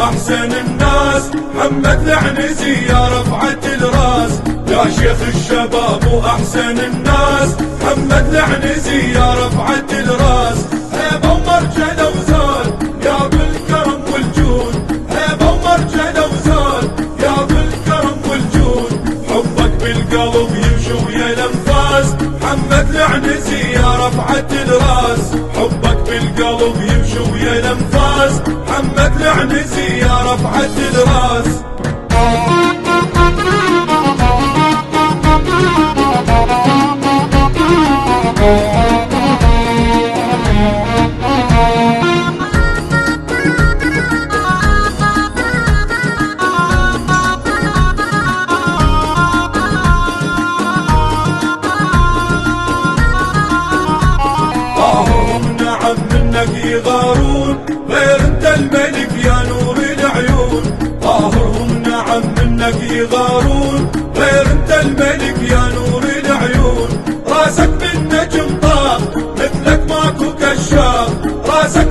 احسن الناس محمد العنزي يا رفعة الراس، يا شيخ الشباب واحسن الناس محمد العنزي يا رفعة الراس. هيبة ومرجلة وزاد يا بالكرم والجود، هيبة ومرجلة وزاد يا بالكرم والجود، حبك بالقلب يمشي ويا الانفاس محمد العنزي يا رفعة الراس، حبك بالقلب يمشي ويا الانفاس محمد العنزي يا رفعة الراس. نعم منك يغارون غير انت الملك يا نور العيون، قاهرهم نعم منك يغارون غير انت الملك يا نور العيون. راسك بالنجم طاق مثلك ماكو كشاف، راسك